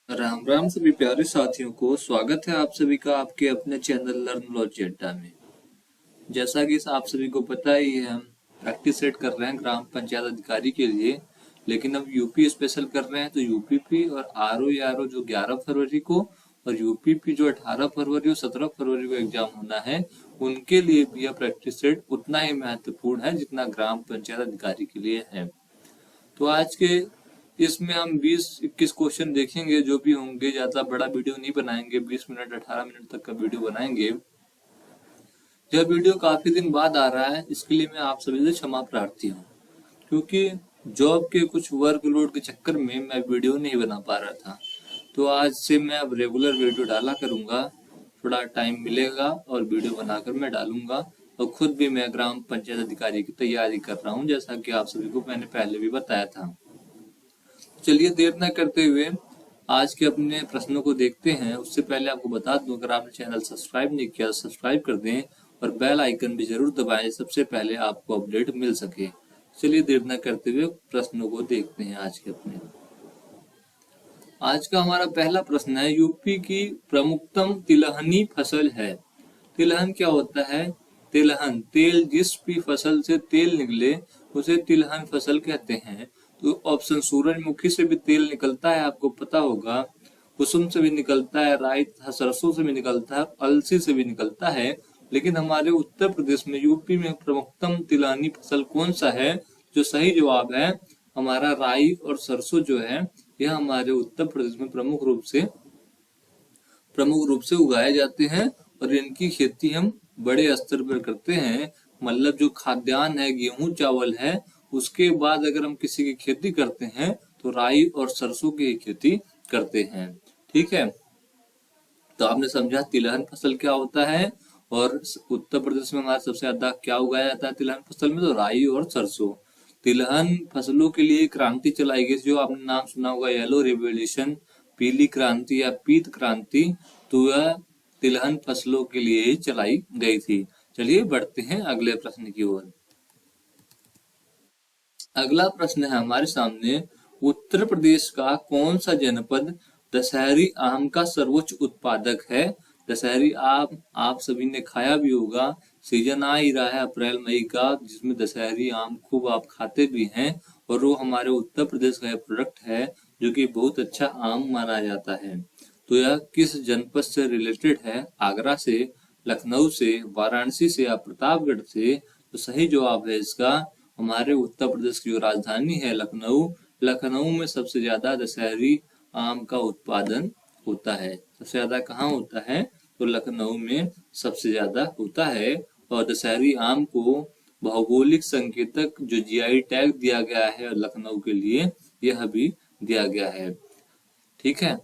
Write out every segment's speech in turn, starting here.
राम राम सभी प्यारे साथियों को स्वागत है आप सभी का आपके अपने चैनल लर्नोलॉजी अड्डा में। जैसा कि आप सभी को पता ही है, हम प्रैक्टिस सेट कर रहे हैं ग्राम पंचायत अधिकारी के लिए, लेकिन अब यूपी स्पेशल कर रहे हैं। तो यूपीपी और आरओ जो 11 फरवरी को और यूपीपी जो 18 फरवरी और 17 फरवरी को एग्जाम होना है, उनके लिए भी यह प्रैक्टिस सेट उतना ही महत्वपूर्ण है जितना ग्राम पंचायत अधिकारी के लिए है। तो आज के इसमें हम 20-21 क्वेश्चन देखेंगे जो भी होंगे। ज्यादा बड़ा वीडियो नहीं बनाएंगे, 20 मिनट 18 मिनट तक का वीडियो बनाएंगे। यह वीडियो काफी दिन बाद आ रहा है, इसके लिए मैं आप सभी से क्षमा प्रार्थी हूँ, क्योंकि जॉब के कुछ वर्कलोड के चक्कर में मैं वीडियो नहीं बना पा रहा था। तो आज से मैं अब रेगुलर वीडियो डाला करूंगा, थोड़ा टाइम मिलेगा और वीडियो बनाकर मैं डालूंगा। और खुद भी मैं ग्राम पंचायत अधिकारी की तैयारी कर रहा हूँ, जैसा कि आप सभी को मैंने पहले भी बताया था। चलिए देर न करते हुए आज के अपने प्रश्नों को देखते हैं। उससे पहले आपको बता दूं, अगर आपने चैनल सब्सक्राइब नहीं किया सब्सक्राइब कर दें और बेल आइकन भी जरूर दबाएं, सबसे पहले आपको अपडेट मिल सके। चलिए देर न करते हुए प्रश्नों को देखते हैं आज के अपने। आज का हमारा पहला प्रश्न है, यूपी की प्रमुखतम तिलहनी फसल है। तिलहन क्या होता है? तिलहन, तेल, जिस भी फसल से तेल निकले उसे तिलहन फसल कहते हैं। तो ऑप्शन सूरजमुखी से भी तेल निकलता है, आपको पता होगा, कुसुम से भी निकलता है, राई तथा सरसों से भी निकलता है, अलसी से भी निकलता है। लेकिन हमारे उत्तर प्रदेश में, यूपी में प्रमुखतम तिलहनी फसल कौन सा है? जो सही जवाब है हमारा राई और सरसों जो है, यह हमारे उत्तर प्रदेश में प्रमुख रूप से उगाए जाते हैं और इनकी खेती हम बड़े स्तर पर करते हैं। मतलब जो खाद्यान्न है, गेहूं चावल है, उसके बाद अगर हम किसी की खेती करते हैं तो राई और सरसों की खेती करते हैं। ठीक है, तो आपने समझा तिलहन फसल क्या होता है। और उत्तर प्रदेश में हमारे सबसे ज्यादा क्या उगाया जाता है तिलहन फसल में? तो राई और सरसों। तिलहन फसलों के लिए क्रांति चलाई गई, जो आपने नाम सुना होगा, येलो रिवोल्यूशन, पीली क्रांति या पीत क्रांति। तो यह तिलहन फसलों के लिए ही चलाई गई थी। चलिए बढ़ते हैं अगले प्रश्न की ओर। अगला प्रश्न है हमारे सामने, उत्तर प्रदेश का कौन सा जनपद दशहरी आम का सर्वोच्च उत्पादक है? दशहरी आम आप सभी ने खाया भी होगा, सीजन आ ही रहा है अप्रैल मई का, जिसमें दशहरी आम खूब आप खाते भी हैं। और वो हमारे उत्तर प्रदेश का प्रोडक्ट है जो कि बहुत अच्छा आम माना जाता है। तो यह किस जनपद से रिलेटेड है? आगरा से, लखनऊ से, वाराणसी से या प्रतापगढ़ से? तो सही जवाब है इसका हमारे उत्तर प्रदेश की जो राजधानी है लखनऊ। लखनऊ में सबसे ज्यादा दशहरी आम का उत्पादन होता है। सबसे ज्यादा कहाँ होता है? तो लखनऊ में सबसे ज्यादा होता है। और दशहरी आम को भौगोलिक संकेतक जो जीआई टैग दिया गया है लखनऊ के लिए, यह भी दिया गया है। ठीक है,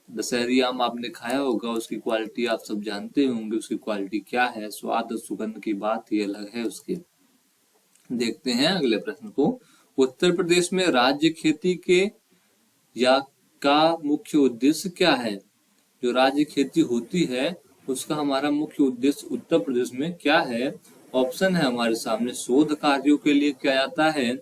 दशहरी आम आपने खाया होगा, उसकी क्वालिटी आप सब जानते होंगे, उसकी क्वालिटी क्या है, स्वाद और सुगंध की बात ही अलग है उसकी। देखते हैं अगले प्रश्न को। उत्तर प्रदेश में राज्य खेती के या का मुख्य उद्देश्य क्या है? जो राज्य खेती होती है उसका हमारा मुख्य उद्देश्य उत्तर प्रदेश में क्या है? ऑप्शन है हमारे सामने, शोध कार्यों के लिए किया जाता है,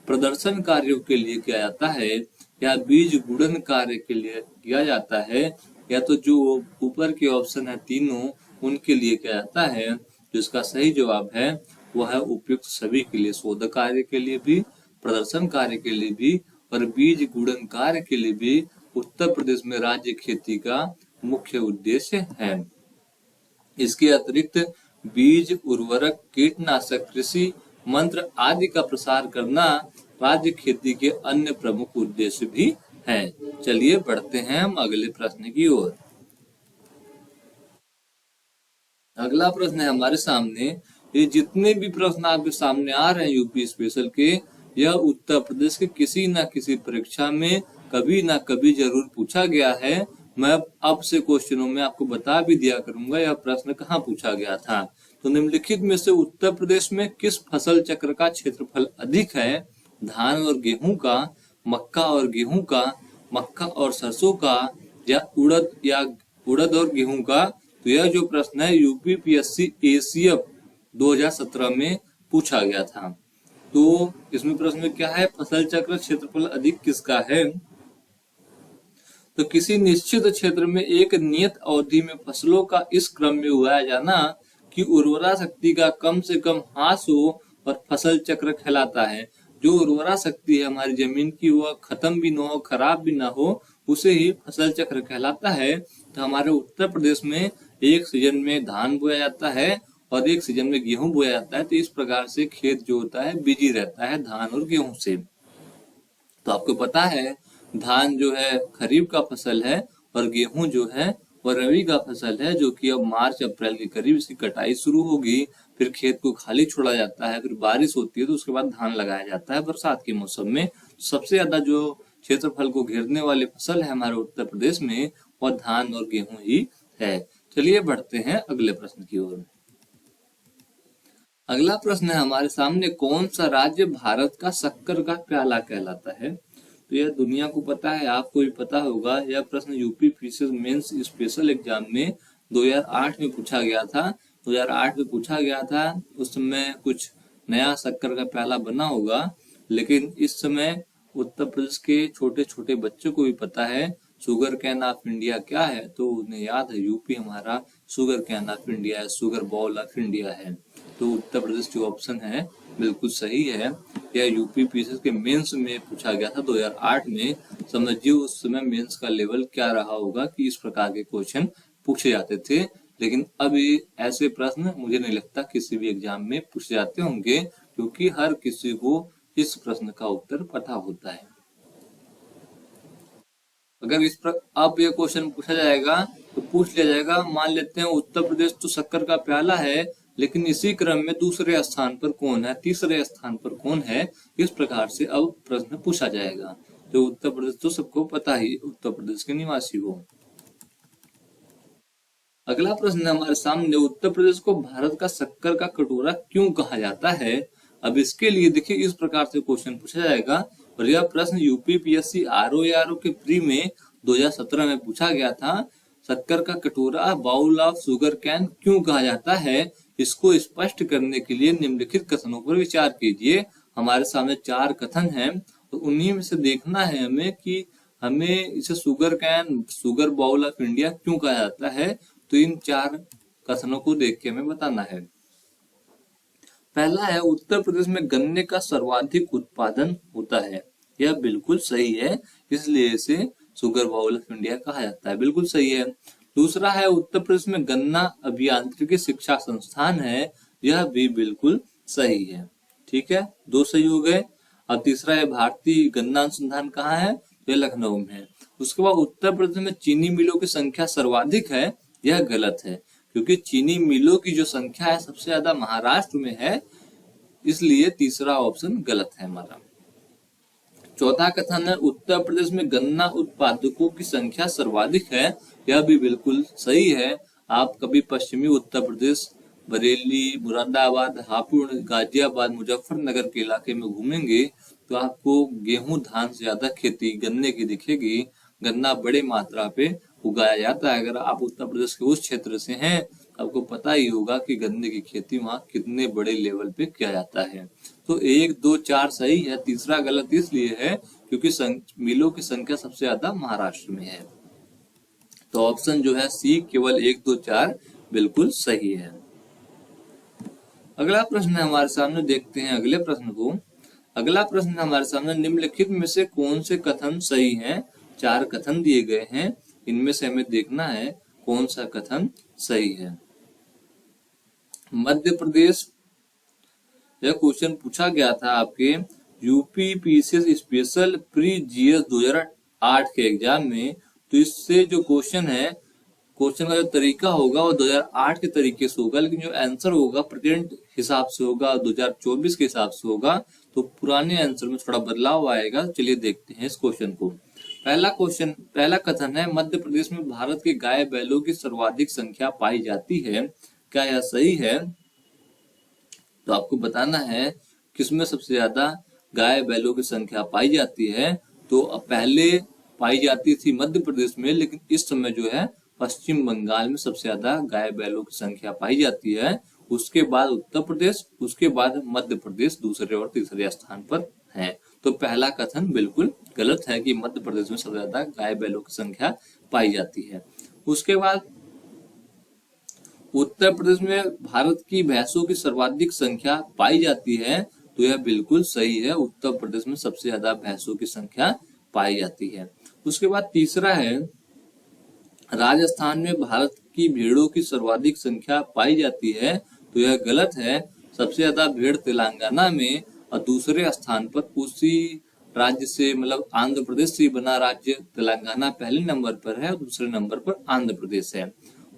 प्रदर्शन कार्यों के लिए किया जाता है, या बीज गुणन कार्य के लिए किया जाता है, या तो जो ऊपर के ऑप्शन है तीनों उनके लिए किया जाता है। जिसका सही जवाब है वह है उपयुक्त सभी के लिए, शोध कार्य के लिए भी, प्रदर्शन कार्य के लिए भी और बीज गुणन कार्य के लिए भी उत्तर प्रदेश में राज्य खेती का मुख्य उद्देश्य है। इसके अतिरिक्त बीज, उर्वरक, कीटनाशक, कृषि मंत्र आदि का प्रसार करना राज्य खेती के अन्य प्रमुख उद्देश्य भी है। चलिए बढ़ते हैं हम अगले प्रश्न की ओर। अगला प्रश्न है हमारे सामने, ये जितने भी प्रश्न आपके सामने आ रहे हैं यूपी स्पेशल के, यह उत्तर प्रदेश के किसी न किसी परीक्षा में कभी ना कभी जरूर पूछा गया है। मैं अब से क्वेश्चनों में आपको बता भी दिया करूंगा यह प्रश्न कहाँ पूछा गया था। तो निम्नलिखित में से उत्तर प्रदेश में किस फसल चक्र का क्षेत्रफल अधिक है? धान और गेहूं का, मक्का और गेहूं का, मक्का और सरसों का, या उड़द और गेहूं का? तो यह जो प्रश्न है यूपीपीएससी एसीएफ 2017 में पूछा गया था। तो इसमें प्रश्न में क्या है, फसल चक्र क्षेत्रफल अधिक किसका है? तो किसी निश्चित क्षेत्र में एक नियत अवधि में फसलों का इस क्रम में उगाया जाना कि उर्वरा शक्ति का कम से कम ह्रास हो और फसल चक्र कहलाता है। जो उर्वरा शक्ति है हमारी जमीन की वह खत्म भी ना हो, खराब भी ना हो, उसे ही फसल चक्र कहलाता है। तो हमारे उत्तर प्रदेश में एक सीजन में धान बोया जाता है और एक सीजन में गेहूं बोया जाता है। तो इस प्रकार से खेत जो होता है बिजी रहता है धान और गेहूं से। तो आपको पता है धान जो है खरीफ का फसल है और गेहूं जो है वह रबी का फसल है, जो कि अब मार्च अप्रैल के करीब इसकी कटाई शुरू होगी। फिर खेत को खाली छोड़ा जाता है, फिर बारिश होती है तो उसके बाद धान लगाया जाता है बरसात के मौसम में। सबसे ज्यादा जो क्षेत्रफल को घेरने वाली फसल है हमारे उत्तर प्रदेश में वह धान और गेहूं ही है। चलिए बढ़ते हैं अगले प्रश्न की ओर। अगला प्रश्न है हमारे सामने, कौन सा राज्य भारत का शक्कर का प्याला कहलाता है? तो यह दुनिया को पता है, आपको भी पता होगा। यह प्रश्न UP fishers mains special exam में 2008 में पूछा गया था। 2008 में पूछा गया था, उस समय कुछ नया शक्कर का प्याला बना होगा, लेकिन इस समय उत्तर प्रदेश के छोटे छोटे बच्चों को भी पता है शुगर कैन ऑफ इंडिया क्या है। तो उन्हें याद है यूपी हमारा शुगर कैन ऑफ इंडिया है, शुगर बॉल ऑफ इंडिया है। तो उत्तर प्रदेश जो ऑप्शन है बिल्कुल सही है। यह यूपी पीसीएस के मेंस में पूछा गया था 2008 में। समझिए उस समय मेंस का लेवल क्या रहा होगा कि इस प्रकार के क्वेश्चन पूछे जाते थे। लेकिन अभी ऐसे प्रश्न मुझे नहीं लगता किसी भी एग्जाम में पूछे जाते होंगे, क्योंकि हर किसी को इस प्रश्न का उत्तर पता होता है। अगर अब ये क्वेश्चन पूछा जाएगा तो पूछ लिया जाएगा, मान लेते हैं उत्तर प्रदेश तो शक्कर का प्याला है, लेकिन इसी क्रम में दूसरे स्थान पर कौन है, तीसरे स्थान पर कौन है, इस प्रकार से अब प्रश्न पूछा जाएगा। तो उत्तर प्रदेश तो सबको पता ही, उत्तर प्रदेश के निवासी हो। अगला प्रश्न हमारे सामने, उत्तर प्रदेश को भारत का शक्कर का कटोरा क्यों कहा जाता है? अब इसके लिए देखिए इस प्रकार से क्वेश्चन पूछा जाएगा, और यह प्रश्न यूपी पीएससी आरओ के प्री में 2017 में पूछा गया था। शक्कर का कटोरा बाउल ऑफ शुगर कैन क्यों कहा जाता है? इसको स्पष्ट करने के लिए निम्नलिखित कथनों पर विचार कीजिए। हमारे सामने 4 कथन हैं, तो उन्हीं में से देखना है हमें कि हमें इसे sugarcane, sugar bowl of India क्यों कहा जाता है। तो इन 4 कथनों को देख के हमें बताना है। पहला है, उत्तर प्रदेश में गन्ने का सर्वाधिक उत्पादन होता है। यह बिल्कुल सही है, इसलिए इसे शुगर बाउल ऑफ इंडिया कहा जाता है, बिल्कुल सही है। दूसरा है, उत्तर प्रदेश में गन्ना अभियांत्रिकी शिक्षा संस्थान है। यह भी बिल्कुल सही है। ठीक है, 2 सही हो गए। अब तीसरा है, भारतीय गन्ना अनुसंधान कहाँ है? तो यह लखनऊ में है। उसके बाद उत्तर प्रदेश में चीनी मिलों की संख्या सर्वाधिक है। यह गलत है, क्योंकि चीनी मिलों की जो संख्या है सबसे ज्यादा महाराष्ट्र में है, इसलिए तीसरा ऑप्शन गलत है हमारा। चौथा कथन है, उत्तर प्रदेश में गन्ना उत्पादकों की संख्या सर्वाधिक है। यह भी बिल्कुल सही है। आप कभी पश्चिमी उत्तर प्रदेश बरेली, मुरादाबाद, हापुड़, गाजियाबाद, मुजफ्फरनगर के इलाके में घूमेंगे तो आपको गेहूं धान से ज्यादा खेती गन्ने की दिखेगी। गन्ना बड़े मात्रा पे उगाया जाता है। अगर आप उत्तर प्रदेश के उस क्षेत्र से हैं, आपको पता ही होगा कि गन्ने की खेती वहाँ कितने बड़े लेवल पे किया जाता है। तो 1, 2, 4 सही है, तीसरा गलत इसलिए है क्योंकि मिलों की संख्या सबसे ज्यादा महाराष्ट्र में है। तो ऑप्शन जो है सी, केवल 1, 2, 4 बिल्कुल सही है। अगला प्रश्न है हमारे सामने, देखते हैं अगले प्रश्न को। अगला प्रश्न हमारे सामने, निम्नलिखित में से कौन से कथन सही हैं? 4 कथन दिए गए हैं, इनमें से हमें देखना है कौन सा कथन सही है। मध्य प्रदेश, यह क्वेश्चन पूछा गया था आपके UP PCS special pre GS 2008 के एग्जाम में। तो इससे जो क्वेश्चन है, क्वेश्चन का जो तरीका होगा वो 2008 के तरीके से होगा, लेकिन जो आंसर होगा प्रेजेंट हिसाब से होगा, 2024 के हिसाब से होगा। तो पुराने आंसर में थोड़ा बदलाव आएगा। चलिए देखते हैं इस क्वेश्चन को। पहला कथन है, मध्य प्रदेश में भारत के गाय बैलों की सर्वाधिक संख्या पाई जाती है। क्या यह सही है? तो आपको बताना है किसमें सबसे ज्यादा गाय बैलों की संख्या पाई जाती है। तो पहले पाई जाती थी मध्य प्रदेश में, लेकिन इस समय जो है पश्चिम बंगाल में सबसे ज्यादा गाय बैलों की संख्या पाई जाती है। उसके बाद उत्तर प्रदेश, उसके बाद मध्य प्रदेश दूसरे और तीसरे स्थान पर है। तो पहला कथन बिल्कुल गलत है कि मध्य प्रदेश में सबसे ज्यादा गाय बैलों की संख्या पाई जाती है। उसके बाद उत्तर प्रदेश में भारत की भैंसों की सर्वाधिक संख्या पाई जाती है, तो यह बिल्कुल सही है। उत्तर प्रदेश में सबसे ज्यादा भैंसों की संख्या पाई जाती है। उसके बाद तीसरा है, राजस्थान में भारत की भेड़ों की सर्वाधिक संख्या पाई जाती है, तो यह गलत है। सबसे ज्यादा भेड़ तेलंगाना में और दूसरे स्थान पर उसी राज्य से मतलब आंध्र प्रदेश से बना राज्य तेलंगाना पहले नंबर पर है और दूसरे नंबर पर आंध्र प्रदेश है।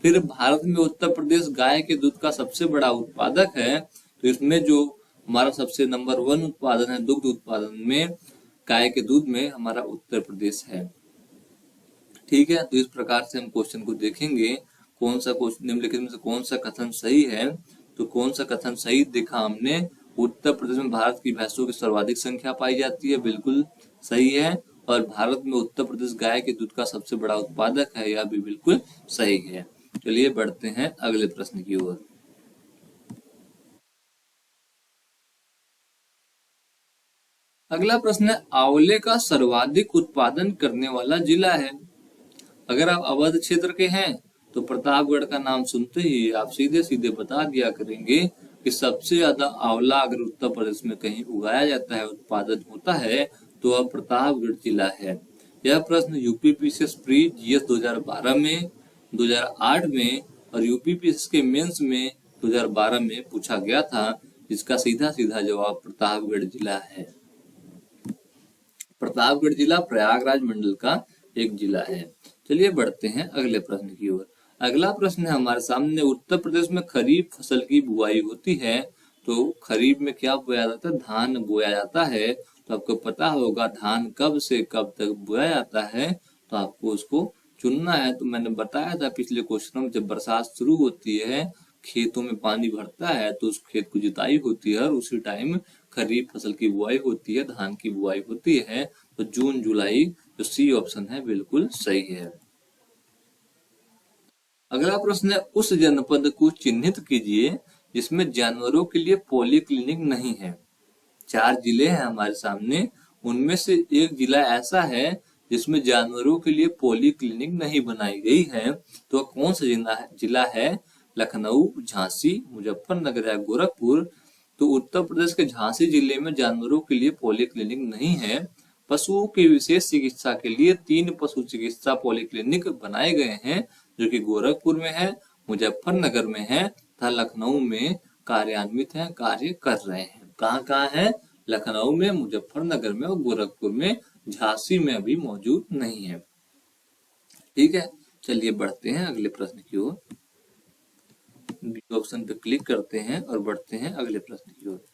फिर भारत में उत्तर प्रदेश गाय के दूध का सबसे बड़ा उत्पादक है, तो इसमें जो हमारा सबसे नंबर 1 उत्पादन है दुग्ध उत्पादन में, गाय के दूध में हमारा उत्तर प्रदेश है। ठीक है, तो इस प्रकार से हम क्वेश्चन को देखेंगे कौन सा क्वेश्चन निम्नलिखित में से कौन सा कथन सही है। तो कौन सा कथन सही देखा हमने, उत्तर प्रदेश में भारत की भैंसों की सर्वाधिक संख्या पाई जाती है, बिल्कुल सही है। और भारत में उत्तर प्रदेश गाय के दूध का सबसे बड़ा उत्पादक है, यह भी बिल्कुल सही है। चलिए बढ़ते हैं अगले प्रश्न की ओर। अगला प्रश्न है, आंवले का सर्वाधिक उत्पादन करने वाला जिला है। अगर आप अवध क्षेत्र के हैं तो प्रतापगढ़ का नाम सुनते ही आप सीधे सीधे बता दिया करेंगे कि सबसे ज्यादा आंवला अगर उत्तर प्रदेश में कहीं उगाया जाता है, उत्पादन होता है, तो वह प्रतापगढ़ जिला है। यह प्रश्न यूपीपीसीएस प्री जीएस 2012 में, 2008 में और यूपीपीएससी के मेंस में 2012 में पूछा गया था, जिसका सीधा सीधा जवाब प्रतापगढ़ जिला है। प्रतापगढ़ जिला प्रयागराज मंडल का एक जिला है। चलिए बढ़ते हैं अगले प्रश्न की ओर। अगला प्रश्न है हमारे सामने, उत्तर प्रदेश में खरीफ फसल की बुआई होती है, तो खरीफ में क्या बोया जाता है, धान बोया जाता है। तो आपको पता होगा धान कब से कब तक बोया जाता है, तो आपको उसको चुनना है। तो मैंने बताया था पिछले क्वेश्चन में, जब बरसात शुरू होती है, खेतों में पानी भरता है, तो उस खेत को जुताई होती है और उसी टाइम खरीफ फसल की बुआई होती है, धान की बुआई होती है। तो जून जुलाई, तो सी ऑप्शन है बिल्कुल सही है। अगला प्रश्न है, उस जनपद को चिन्हित कीजिए जिसमें जानवरों के लिए पॉलीक्लिनिक नहीं है। 4 जिले हैं हमारे सामने, उनमें से एक जिला ऐसा है जिसमें जानवरों के लिए पॉलीक्लिनिक नहीं बनाई गई है। तो कौन सा जिला है, लखनऊ, झांसी, मुजफ्फरनगर या गोरखपुर। तो उत्तर प्रदेश के झांसी जिले में जानवरों के लिए पॉलीक्लिनिक नहीं है। पशुओं की विशेष चिकित्सा के लिए 3 पशु चिकित्सा पॉलीक्लिनिक बनाए गए हैं, जो कि गोरखपुर में है, मुजफ्फरनगर में है तथा लखनऊ में कार्यान्वित है, कार्य कर रहे हैं। कहाँ कहाँ है, लखनऊ में, मुजफ्फरनगर में और गोरखपुर में। झांसी में अभी मौजूद नहीं है। ठीक है, चलिए बढ़ते हैं अगले प्रश्न की ओर। बी ऑप्शन पे क्लिक करते हैं और बढ़ते हैं अगले प्रश्न की ओर।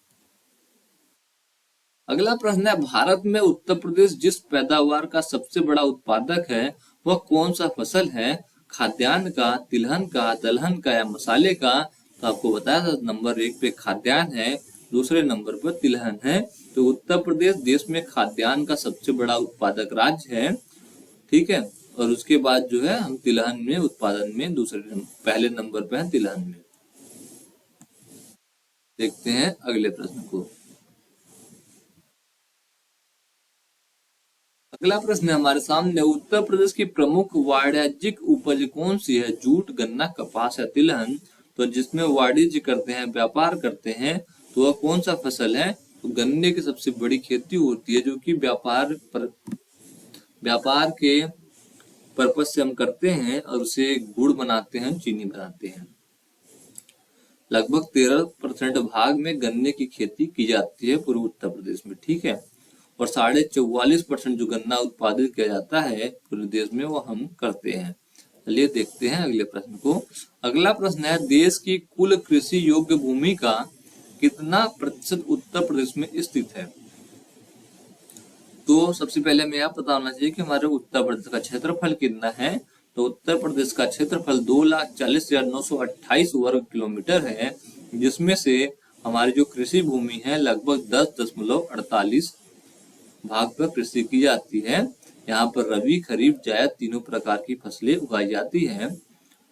अगला प्रश्न है, भारत में उत्तर प्रदेश जिस पैदावार का सबसे बड़ा उत्पादक है, वह कौन सा फसल है, खाद्यान्न का, तिलहन का, दलहन का या मसाले का। तो आपको बताया था नंबर 1 पे खाद्यान्न है, दूसरे नंबर पर तिलहन है। तो उत्तर प्रदेश देश में खाद्यान्न का सबसे बड़ा उत्पादक राज्य है। ठीक है, और उसके बाद जो है हम तिलहन में उत्पादन में पहले नंबर पे है तिलहन में। देखते हैं अगले प्रश्न को। अगला प्रश्न है हमारे सामने, उत्तर प्रदेश की प्रमुख वाणिज्यिक उपज कौन सी है, जूट, गन्ना, कपास या तिलहन। तो जिसमें वाणिज्य करते हैं, व्यापार करते हैं, तो वह कौन सा फसल है, तो गन्ने की सबसे बड़ी खेती होती है, जो कि व्यापार के पर्पज से हम करते हैं और उसे गुड़ बनाते हैं, चीनी बनाते हैं। लगभग 13% भाग में गन्ने की खेती की जाती है पूर्व उत्तर प्रदेश में। ठीक है, और 44.5% जो गन्ना उत्पादित किया जाता है पूरे देश में, वो हम करते हैं। चलिए देखते हैं अगले प्रश्न को। अगला प्रश्न है, देश की कुल कृषि योग्य भूमि का कितना प्रतिशत उत्तर प्रदेश में स्थित है। तो सबसे पहले हमें यह पता होना चाहिए कि हमारे उत्तर प्रदेश का क्षेत्रफल कितना है। तो उत्तर प्रदेश का क्षेत्रफल 2,40,928 वर्ग किलोमीटर है, जिसमें से हमारी जो कृषि भूमि है लगभग 10.48 भाग पर कृषि की जाती है। यहाँ पर रबी, खरीफ, जायद तीनों प्रकार की फसलें उगाई जाती हैं।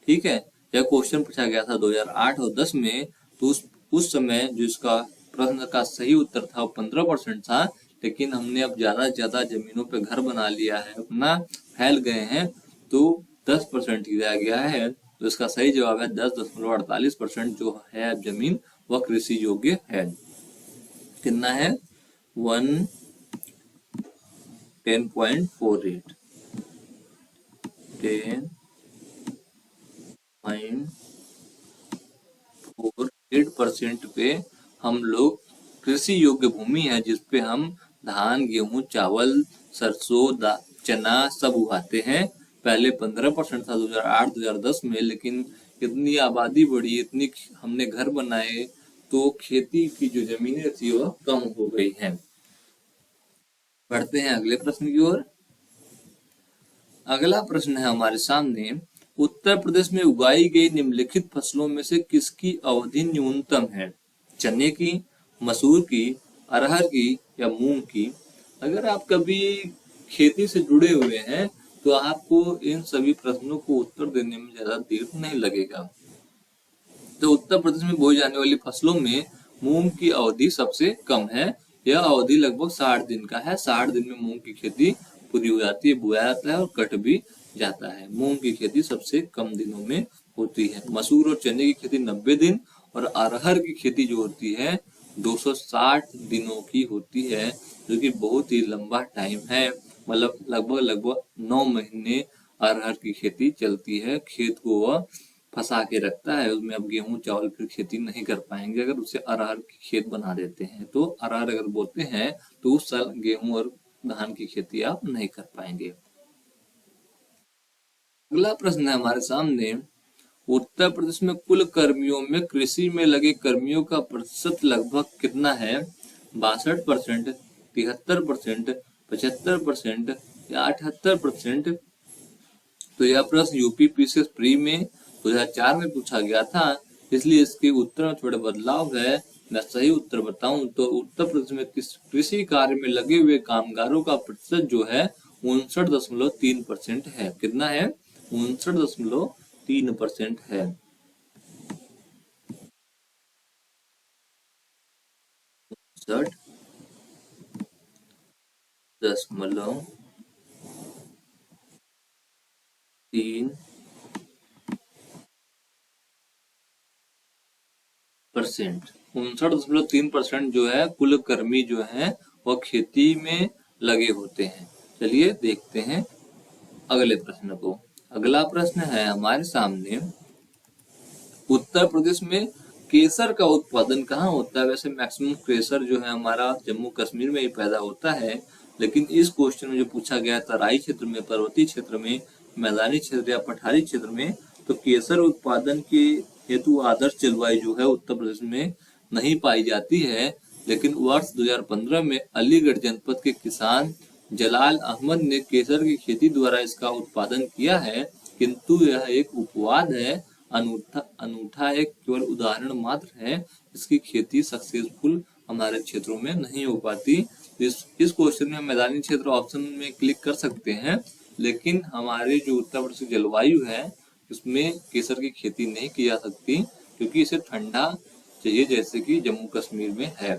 ठीक है, यह क्वेश्चन पूछा गया था 2008 और 10 में। तो उस समय जो इसका प्रश्न का सही उत्तर था वो 15% था, लेकिन हमने अब ज्यादा से ज्यादा जमीनों पे घर बना लिया है, अपना फैल गए हैं, तो 10% ही रह गया है। तो इसका सही जवाब है 10.48% जो है अब जमीन वह कृषि योग्य है। कितना है? 10.48 10.48% पे हम लोग कृषि योग्य भूमि है जिसपे हम धान, गेहूं, चावल, सरसों, चना सब उगाते हैं। पहले 15% था 2008-2010 में, लेकिन इतनी आबादी बढ़ी, इतनी हमने घर बनाए, तो खेती की जो जमीनें थी वह कम हो गई हैं। बढ़ते हैं अगले प्रश्न की ओर। अगला प्रश्न है हमारे सामने, उत्तर प्रदेश में उगाई गई निम्नलिखित फसलों में से किसकी अवधि न्यूनतम है? चने की, मसूर की, अरहर की या मूंग की? अगर आप कभी खेती से जुड़े हुए हैं तो आपको इन सभी प्रश्नों को उत्तर देने में ज्यादा देर नहीं लगेगा। तो उत्तर प्रदेश में बोई जाने वाली फसलों में मूंग की अवधि सबसे कम है। यह अवधि लगभग 60 दिन का है। 60 दिन में मूंग की खेती पूरी हो जाती है, बोया जाता है और कट भी जाता है। मूंग की खेती सबसे कम दिनों में होती है। मसूर और चने की खेती 90 दिन और अरहर की खेती जो होती है 260 दिनों की होती है, जो कि बहुत ही लंबा टाइम है। मतलब लगभग 9 महीने अरहर की खेती चलती है। खेत को वह फंसा के रखता है, उसमें अब गेहूं चावल फिर खेती नहीं कर पाएंगे। अगर उसे अरहर की खेत बना देते हैं तो अरहर अगर बोते हैं तो उस साल गेहूं और धान की खेती आप नहीं कर पाएंगे। अगला प्रश्न है हमारे सामने, उत्तर प्रदेश में कुल कर्मियों में कृषि में लगे कर्मियों का प्रतिशत लगभग कितना है? 62%, 73%, 75% या 78%? तो यह प्रश्न यूपी पीसीएस प्री में 2004 में पूछा गया था, इसलिए इसके उत्तर में थोड़े बदलाव है। मैं सही उत्तर बताऊं तो उत्तर प्रदेश में कृषि कार्य में लगे हुए कामगारों का प्रतिशत जो है 59.3% है। कितना है? 59.3% है। 59.3% जो है कुल कर्मी जो है वह खेती में लगे होते हैं। चलिए देखते हैं अगले प्रश्न को। अगला प्रश्न है हमारे सामने, उत्तर प्रदेश में केसर का उत्पादन कहाँ होता है? वैसे मैक्सिमम केसर जो है हमारा जम्मू कश्मीर में ही पैदा होता है, लेकिन इस क्वेश्चन में जो पूछा गया तराई क्षेत्र में, पर्वतीय क्षेत्र में, मैदानी क्षेत्र या पठारी क्षेत्र में, तो केसर उत्पादन के हेतु आदर्श जलवायु जो है उत्तर प्रदेश में नहीं पाई जाती है। लेकिन वर्ष 2015 में अलीगढ़ जनपद के किसान जलाल अहमद ने केसर की खेती द्वारा इसका उत्पादन किया है, किंतु यह एक उपवाद है, अनूठा एक केवल उदाहरण मात्र है। इसकी खेती सक्सेसफुल हमारे क्षेत्रों में नहीं हो पाती। इस क्वेश्चन में मैदानी क्षेत्र ऑप्शन में क्लिक कर सकते हैं, लेकिन हमारे जो उत्तर प्रदेश की जलवायु है इसमें केसर की खेती नहीं की जा सकती, क्योंकि इसे ठंडा चाहिए जैसे कि जम्मू कश्मीर में है।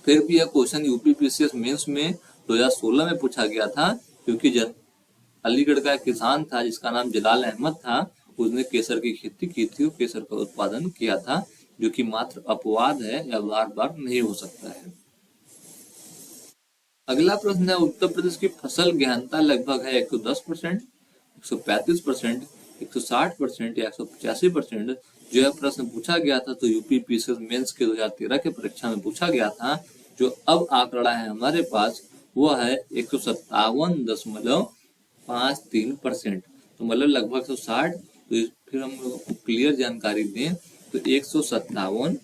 फिर भी यह क्वेश्चन यूपी पीसीएस मेंस में 2016 में पूछा गया था, क्योंकि अलीगढ़ का एक किसान था जिसका नाम जलाल अहमद था, उसने केसर की खेती की थी और केसर का उत्पादन किया था, जो कि मात्र अपवाद है या बार बार नहीं हो सकता है। अगला प्रश्न है, उत्तर प्रदेश की फसल गहनता लगभग है 110%, 135%, 160% या 185%? जो यह प्रश्न पूछा गया था तो यूपी पीसीएस मेंस के 2013 के परीक्षा में पूछा गया था। जो अब आंकड़ा है हमारे पास वह है 157.53%, तो मतलब लगभग 160। तो फिर हम लोग को क्लियर जानकारी दें तो 157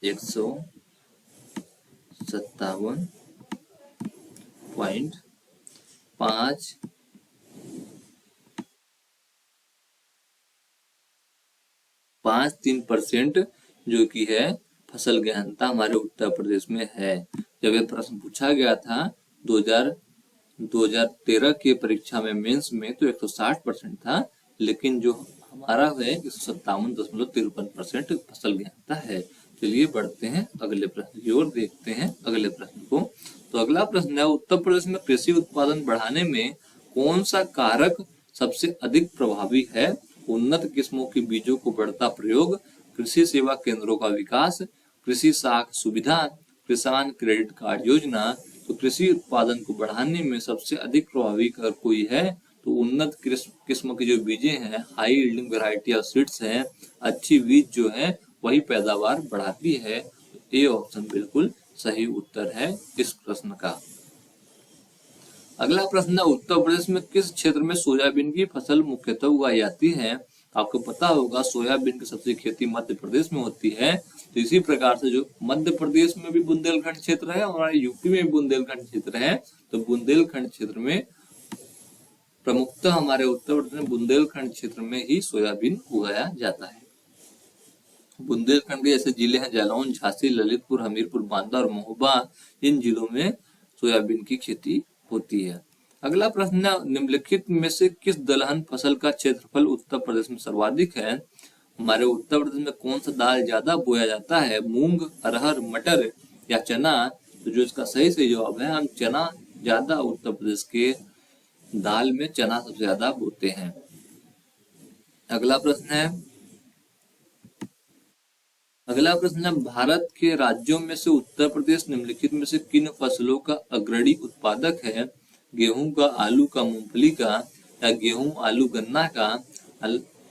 157.53% जो कि है फसल गहनता हमारे उत्तर प्रदेश में है। जब यह प्रश्न पूछा गया था 2013 के परीक्षा में मेंस में तो 160% था, लेकिन जो हमारा है 157.53% फसल गहनता है। चलिए बढ़ते हैं अगले प्रश्न की ओर, देखते हैं अगले प्रश्न को। तो अगला प्रश्न है, उत्तर प्रदेश में कृषि उत्पादन बढ़ाने में कौन सा कारक सबसे अधिक प्रभावी है? उन्नत किस्मों के बीजों को बढ़ता प्रयोग, कृषि सेवा केंद्रों का विकास, कृषि साख सुविधा, किसान क्रेडिट कार्ड योजना। तो कृषि उत्पादन को बढ़ाने में सबसे अधिक प्रभावी अगर कोई है तो उन्नत किस्म के जो बीजे हैं, high yielding variety of seeds हैं, अच्छी बीज जो है वही पैदावार बढ़ाती है। ए ऑप्शन बिल्कुल सही उत्तर है इस प्रश्न का। अगला प्रश्न है, उत्तर प्रदेश में किस क्षेत्र में सोयाबीन की फसल मुख्यतः उगाई जाती है? आपको पता होगा सोयाबीन की सबसे खेती मध्य प्रदेश में होती है। तो इसी प्रकार से जो मध्य प्रदेश में भी बुंदेलखंड क्षेत्र है और हमारे यूपी में भी बुंदेलखंड क्षेत्र है, तो बुंदेलखंड क्षेत्र में प्रमुखतः हमारे उत्तर प्रदेश में बुंदेलखंड क्षेत्र में ही सोयाबीन उगाया जाता है। बुंदेलखंड के जैसे जिले हैं जालौन, झांसी, ललितपुर, हमीरपुर, बांदा और महोबा, इन जिलों में सोयाबीन की खेती होती है। अगला प्रश्न, निम्नलिखित में से किस दलहन फसल का क्षेत्रफल उत्तर प्रदेश में सर्वाधिक है? हमारे उत्तर प्रदेश में कौन सा दाल ज्यादा बोया जाता है? मूंग, अरहर, मटर या चना? तो जो इसका सही जवाब है, हम चना ज्यादा उत्तर प्रदेश के दाल में चना सबसे ज्यादा बोते हैं। अगला प्रश्न है, भारत के राज्यों में से उत्तर प्रदेश निम्नलिखित में से किन फसलों का अग्रणी उत्पादक है? गेहूं का, आलू का, मूंगफली का, या गेहूं आलू गन्ना का,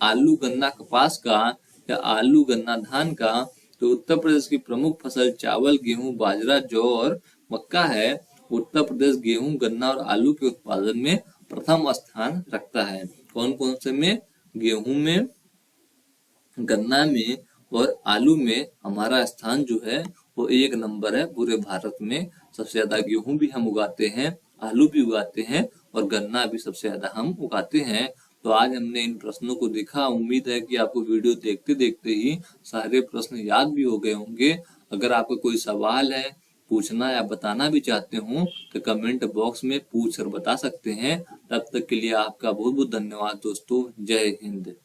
आलू गन्ना कपास का, या आलू गन्ना धान का? तो उत्तर प्रदेश की प्रमुख फसल चावल, गेहूं, बाजरा, जौ और मक्का है। उत्तर प्रदेश गेहूं, गन्ना और आलू के उत्पादन में प्रथम स्थान रखता है। कौन कौन से में? गेहूं में, गन्ना में और आलू में हमारा स्थान जो है वो 1 नंबर है। पूरे भारत में सबसे ज्यादा गेहूं भी हम उगाते हैं, आलू भी उगाते हैं और गन्ना भी सबसे ज्यादा हम उगाते हैं। तो आज हमने इन प्रश्नों को देखा। उम्मीद है कि आपको वीडियो देखते देखते ही सारे प्रश्न याद भी हो गए होंगे। अगर आपका कोई सवाल है, पूछना या बताना भी चाहते हो तो कमेंट बॉक्स में पूछ कर बता सकते हैं। तब तक के लिए आपका बहुत बहुत धन्यवाद दोस्तों। जय हिंद।